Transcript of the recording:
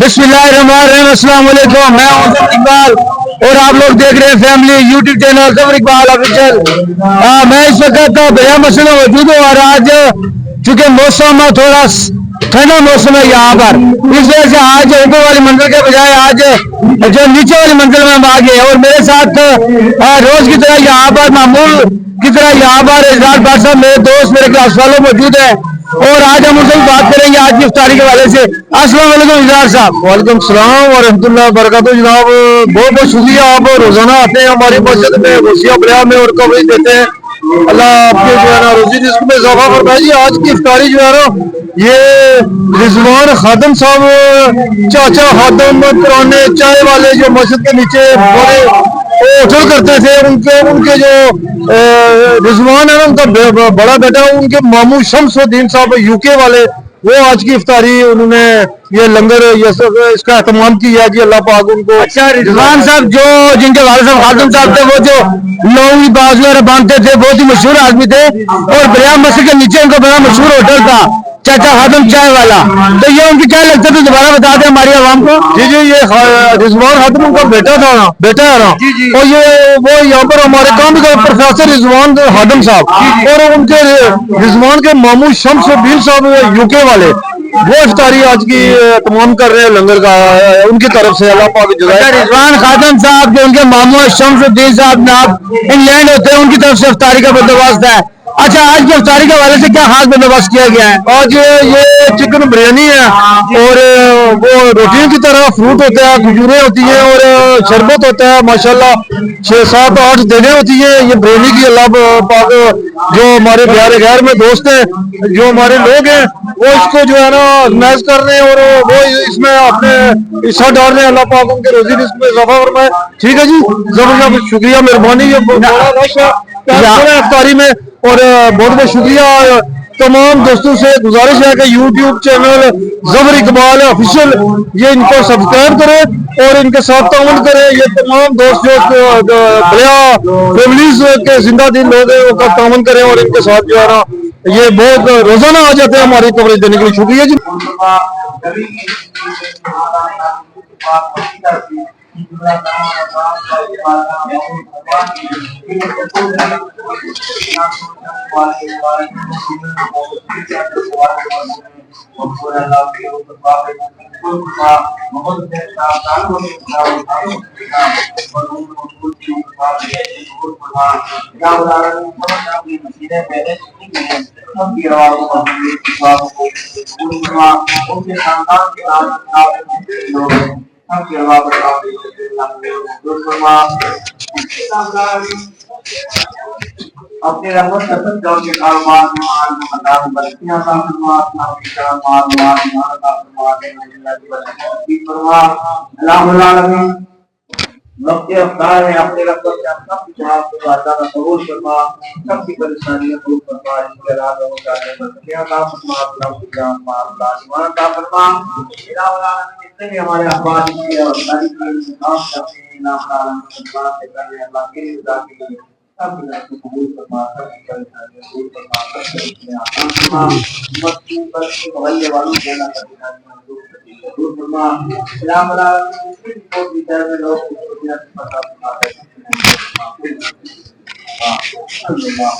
बिस्मिल्लाहिर्रहमानिर्रहीम। अस्सलाम वालेकुम। मैं हूं ज़फर इकबाल और आप लोग देख रहे हैं family YouTube channel Zafar Iqbal official. मैं इस वक्त बया मसला मौजूद हूँ और आज चूंकि मौसम थोड़ा ठंडा मौसम है यहाँ पर, इस वजह से आज ऊपर वाली मंजिल के बजाय आज जो नीचे वाली मंजिल में हम आ गए और मेरे साथ रोज की तरह यहाँ पर मामूल की तरह यहाँ पर इजरार भाट साहब मेरे दोस्त मेरे क्लास वालों मौजूद है और आज हम उनसे बात करेंगे आज की इफ्तारी के हवाले से। अस्सलाम वालेकुम इजरार साहब। वालेकुम सलाम व रहमतुल्लाहि व बरकातहू। जनाब बहुत बहुत शुक्रिया, आप रोजाना आते हैं हमारी मस्जिद में वसिया बलिया में और कवरेज देते हैं। अल्लाह आपके जो है ना रोजी रिस्क में इजाफा फरमाए जी। आज की इफ्तारी जो है ना ये रिजवान खादम साहब चाचा खादम पुराने चाय वाले जो मस्जिद के नीचे बड़े होटल करते थे, उनके जो रिजवान है ना उनका बड़ा बेटा, उनके मामू शम्सुद्दीन साहब यूके वाले, वो आज की इफ्तारी उन्होंने ये लंगर इसका एहतमाम किया कि अल्लाह पाक उनको। अच्छा, रिजवान साहब जो जिनके वाले साहब खादम साहब थे, वो जो लोग बाज वगैरह बांधते थे, बहुत ही मशहूर आदमी थे और बलिया मस्जिद के नीचे उनका बड़ा मशहूर होटल था चाचा खादम चाय वाला। तो ये उनकी क्या लगता था, दोबारा बता दें हमारी आवाम को। जी जी, ये रिजवान खादम उनका बेटा था ना, बेटा है ना। और ये वो यहाँ पर हमारे काम भी करते प्रोफेसर रिजवान खादम साहब और उनके रिजवान के मामू शम्सुद्दीन साहब यूके वाले, वो इफ्तारी आज की तमाम कर रहे हैं लंगर का उनकी तरफ से। अल्लाह पाक अच्छा, रिजवान खादम साहब जो उनके मामू शम्सुद्दीन साहब नाब इंग्लैंड होते हैं, उनकी तरफ से इफ्तारी का बंदोबस्त है। अच्छा, आज की इफ्तारी के हवाले से क्या खास बंदोबस्त किया गया है? आज ये चिकन बिरयानी है और वो रोटियों की तरह फ्रूट होता है, खजूरें होती हैं और शरबत होता है माशाल्लाह। 6 7 8 देने होती है ये बिरयानी की। अल्लाह पाक जो हमारे प्यारे गैर में दोस्त हैं, जो हमारे लोग हैं, वो इसको जो है ना ऑर्गेनाइज कर रहे हैं और वो इसमें अपने हिस्सा डाल रहे हैं। अल्लाह पाक उनके रोजी रिस्क में इजाफा फरमाए। ठीक है जी, जबरदस्त शुक्रिया, मेहरबानी। ये बड़ा रश है इफ्तारी में और बहुत बहुत शुक्रिया। तमाम दोस्तों से गुजारिश है कि YouTube channel Zafar Iqbal official ये इनको सब्सक्राइब करें और इनके साथ ताउन करें। ये तमाम दोस्त जो बलिया फैमिलीज के जिंदा दिल लोग हैं वो ताउन करें और इनके साथ जो है ना ये बहुत रोजाना आ जाते हैं हमारी कवरेज देने के लिए। शुक्रिया जी। अपने रंगों सतत जाओ के कारोबार में मान मदार बरतियां का फरमात ना का माल का फरमात की फरमात अल्लाह अलमीन। वक्त अफ्तार है, अपने रंगों से अपना जवाब को वादा का कबूल फरमा, सबकी परेशानियों को फरमा, इसके अलावा वो जाने बरतियां का फरमात ना का माल का फरमात अल्लाह अलमीन। जितने भी हमारे अखबार की और सारी की नाम करते हैं ना अल्लाह से करने अल्लाह के रजा के लिए सब को कबूल फरमा, सबकी परेशानियों को दूर फरमा, सबके आसान फरमा, मस्ती पर हवाले वालों के ना कभी दूर फरमा। सलाम अलैकुम। को विचार में लोग दुनिया से पता फरमाते हैं। अल्लाह